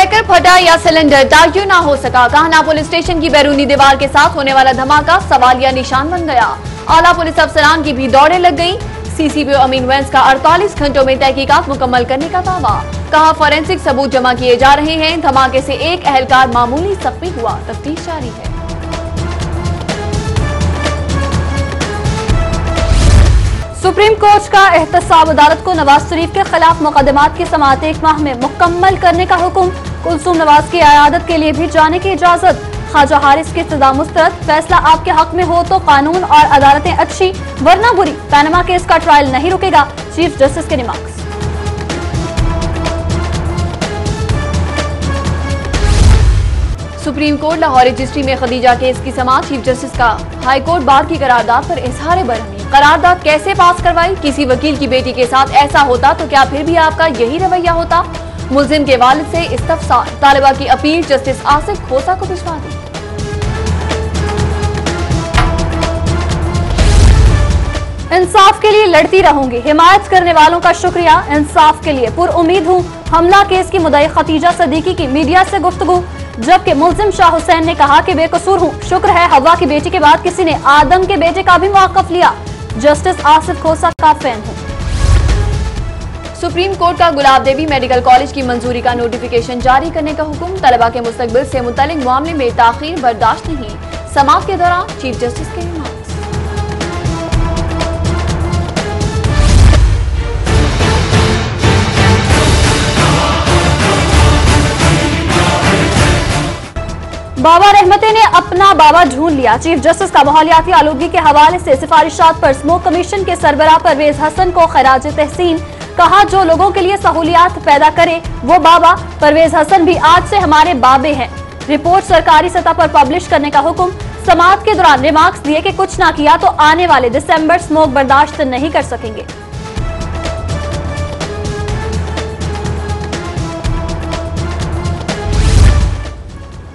रहकर फटा या सिलेंडर टाइट ना हो सका। काहना पुलिस स्टेशन की बैरूनी दीवार के साथ होने वाला धमाका सवालिया निशान बन गया। आला पुलिस अफसरान की भी दौड़े लग गई। सीसीपीओ अमीन वैंस का 48 घंटों में तहकीकात मुकम्मल करने का दावा। कहा फॉरेंसिक सबूत जमा किए जा रहे हैं। धमाके से एक अहलकार मामूली जख्मी हुआ। तफ्तीश जारी है। सुप्रीम कोर्ट का एहतसाब अदालत को नवाज शरीफ के खिलाफ मुकदमात की समाअत 1 माह में मुकम्मल करने का हुक्म। कुलसूम नवाज की अयादत के लिए भी जाने की इजाजत। ख्वाजा हारिस की सजा मुस्तरद। फैसला आपके हक में हो तो कानून और अदालतें अच्छी वरना बुरी। पैनमा केस का ट्रायल नहीं रुकेगा। चीफ जस्टिस के remarks. Supreme court Lahore registry में खदीजा केस की समाअत। चीफ जस्टिस का हाई कोर्ट बार की करारदाद पर इजहार बरहमी। करारदाद कैसे पास करवाई? किसी वकील की बेटी के साथ ऐसा होता तो क्या फिर भी आपका यही रवैया होता? मुलजिम के वालिद से इस्तफसार। तालिबा की अपील जस्टिस आसिफ खोसा को भिजवा दी। इंसाफ के लिए लड़ती रहूंगी। हिमायत करने वालों का शुक्रिया। इंसाफ के लिए पुरउम्मीद हूँ। हमला केस की मुद्दई खतीजा सदीकी की मीडिया से गुफ्तगू। जबकि मुलजिम शाह हुसैन ने कहा कि बेकसूर हूँ। शुक्र है हवा की बेटी के बाद किसी ने आदम के बेटे का भी मौक़िफ़ लिया। जस्टिस आसिफ खोसा का फैन हूँ। सुप्रीम कोर्ट का गुलाब देवी मेडिकल कॉलेज की मंजूरी का नोटिफिकेशन जारी करने का हुक्म। तलबा के मुस्तकबिल से मुतल्लिक मामले में ताखीर बर्दाश्त नहीं। समाअत के दौरान चीफ जस्टिस के रिमार्क्स। बाबा रहमती ने अपना बाबा ढूंढ लिया। चीफ जस्टिस का माहौलियाती आलूगी के हवाले से सिफारिशात पर स्मोक कमीशन के सरबराह परवेज हसन को खराज तहसीन। कहा जो लोगों के लिए सहूलियात पैदा करे वो बाबा। परवेज हसन भी आज से हमारे बाबे हैं। रिपोर्ट सरकारी सतह पर पब्लिश करने का हुक्म। समाअत के दौरान रिमार्क्स दिए कि कुछ ना किया तो आने वाले दिसंबर स्मोक बर्दाश्त नहीं कर सकेंगे।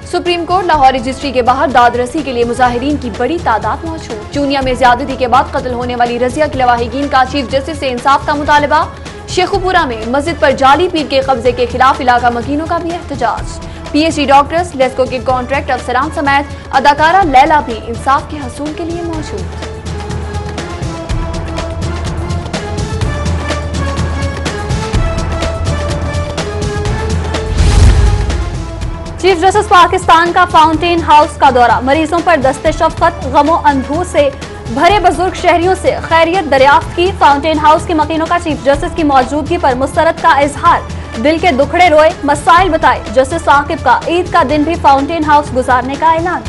सुप्रीम कोर्ट लाहौर रजिस्ट्री के बाहर दादरसी के लिए मुजाहिरीन की बड़ी तादाद मौजूद। चूनिया में ज्यादती के बाद कत्ल होने वाली रजिया की लवाहिगीन का चीफ जस्टिस से इंसाफ का मुतालबा। शेखुपुरा में मस्जिद पर जाली पीर के कब्जे के खिलाफ इलाका मकीनों का भी एहतजाज। पीएचडी डॉक्टर्स, लेस्को के कॉन्ट्रैक्ट अफसरान समेत अदाकारा लैला भी इंसाफ के हसूल के लिए मौजूद। चीफ जस्टिस पाकिस्तान का फाउंटेन हाउस का दौरा। मरीजों पर दस्ते शफकत, गमो अंधू से भरे बुजुर्ग शहरियों से खैरियत दरियाफ्त की। फाउंटेन हाउस के मकीनों का चीफ जस्टिस की मौजूदगी पर मुस्तरद का इजहार। दिल के दुखड़े रोए, मसाइल बताए। जस्टिस साकिब का ईद का दिन भी फाउंटेन हाउस गुजारने का ऐलान।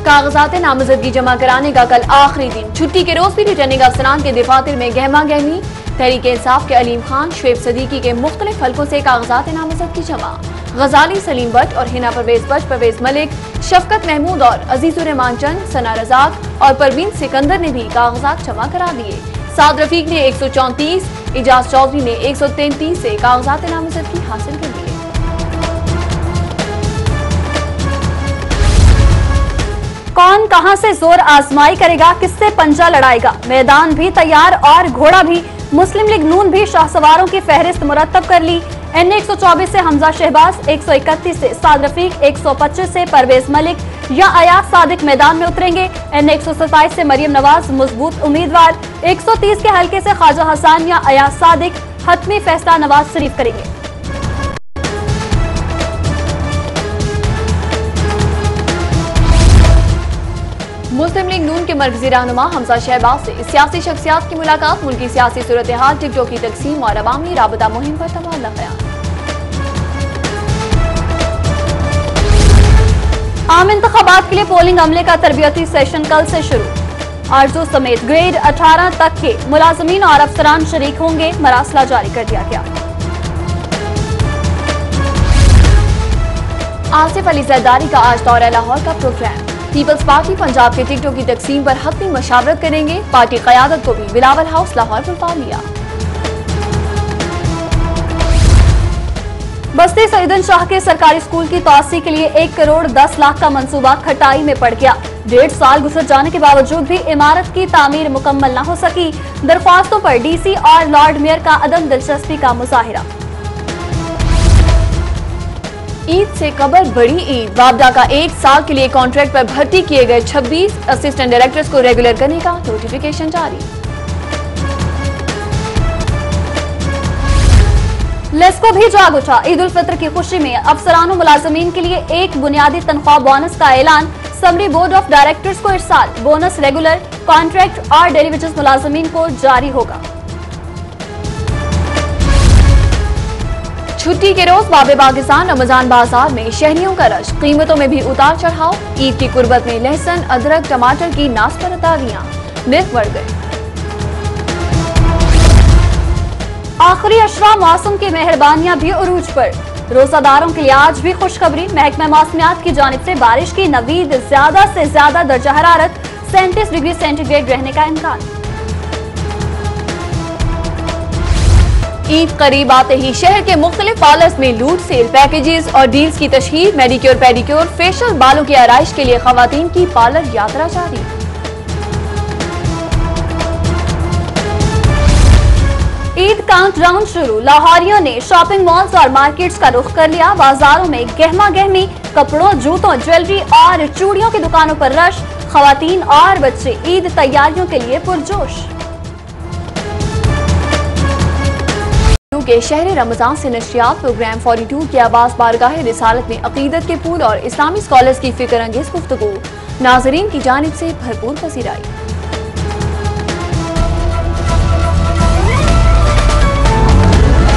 कागजात नामजदगी जमा कराने का कल आखिरी दिन। छुट्टी के रोज भी रिटर्निंग अफसरान के दफातर में गहमा गहमी। तहरीक इंसाफ के अलीम खान, शुएब सदीकी के मुख्तलिफ हलकों से कागजात नामजदगी जमा। गजाली, सलीम बट और हिना परवेज बट, परवेज मलिक, शफकत महमूद और अजीजुर रहमान चंद, सना रजाक और परवीन सिकंदर ने भी कागजात जमा करा दिए। साद रफीक ने 134, इजाज चौधरी ने 133 से कागजात नामजदगी हासिल कर लिए। कौन कहां से जोर आजमाई करेगा, किससे पंजा लड़ाएगा? मैदान भी तैयार और घोड़ा भी। मुस्लिम लीग नून भी शाहसवारों की फहरिस्त मुरतब कर ली। एन 124 से हमजा शहबाज, 131 से साद रफीक, 125 से परवेज मलिक या अयाज सादिक मैदान में उतरेंगे। एन 127 से मरियम नवाज मजबूत उम्मीदवार, 130 के हल्के से ख्वाजा हसन या अयाज सादिक हतमी फैसला नवाज शरीफ करेंगे। मुस्लिम लीग नून के मरकजी रहनुमा हमजा शहबाज से सियासी शख्सियात की मुलाकात। मुल्की सियासी सूरत हाल, टिकटों की तकसीम और अवामी राबता मुहिम पर तबादला ख्याल। आम इंतखाबात के लिए पोलिंग अमले का तरबियती सेशन कल से शुरू। आरजू समेत ग्रेड 18 तक के मुलाजमीन और अफसरान शरीक होंगे। मरासला जारी कर दिया गया। आसिफ अली जरदारी का आज दौरा लाहौर का प्रोग्राम। पीपल्स पार्टी पंजाब के टिकटों की तकसीम पर हतमी मशावरत करेंगे। पार्टी क़यादत को भी बिलावल हाउस लाहौर बुलवा लिया। बस्ती सईदन शाह के सरकारी स्कूल की तोसी के लिए 1 करोड़ 10 लाख का मंसूबा खटाई में पड़ गया। 1.5 साल गुजर जाने के बावजूद भी इमारत की तामीर मुकम्मल न हो सकी। दरख्वास्तों पर डीसी और लॉर्ड मेयर का अदम दिलचस्पी का मुजाहिरा। ईद से कबल बड़ी ईद वापडा का 1 साल के लिए कॉन्ट्रैक्ट पर भर्ती किए गए 26 असिस्टेंट डायरेक्टर्स को रेगुलर करने का नोटिफिकेशन जारी। लेस्को भी जाग उठा। ईद उल फित्र की खुशी में अफसरान और मुलाजमीन के लिए एक बुनियादी तनख्वाह बोनस का ऐलान। समरी बोर्ड ऑफ डायरेक्टर्स को इरसाल। बोनस रेगुलर, कॉन्ट्रैक्ट और डेली वेजेस मुलाजमीन को जारी होगा। छुट्टी के रोज बाबे पाकिस्तान रमजान बाजार में शहरियों का रश। कीमतों में भी उतार चढ़ाव। ईद की कुर्बत में लहसुन, अदरक, टमाटर की नासपरतावियां निर्ख बढ़ गए। आखिरी अशरा मौसम की मेहरबानियां भी उरूज पर। रोजादारों के लिए आज भी खुशखबरी। महकमा मौसमियात की जानिब से बारिश की नवीद। ज्यादा से ज्यादा दर्जा हरारत 37 डिग्री सेंटीग्रेड रहने का इम्कान। ईद करीब आते ही शहर के मुख्तलिफ पार्लर्स में लूट सेल, पैकेजेस और डील्स की तशहीर। मेडिक्योर, पेडिक्योर, फेशियल, बालों की आराइश के लिए खवातीन की पार्लर यात्रा जारी। ईद काउंटडाउन शुरू। लाहौरियों ने शॉपिंग मॉल्स और मार्केट्स का रुख कर लिया। बाजारों में गहमा गहमी, कपड़ों, जूतों, ज्वेलरी और चूड़ियों की दुकानों पर रश। खवातीन और बच्चे ईद तैयारियों के लिए पुरजोश। के शहर रमजान से नशरियात प्रोग्राम 42 की आवाज बारगाह रिसालत में अकीदत के फूल और इस्लामी स्कॉलर्स की फिक्र अंगेज गुफ्तगू। नाजरीन की जानिब से भरपूर पसीराई।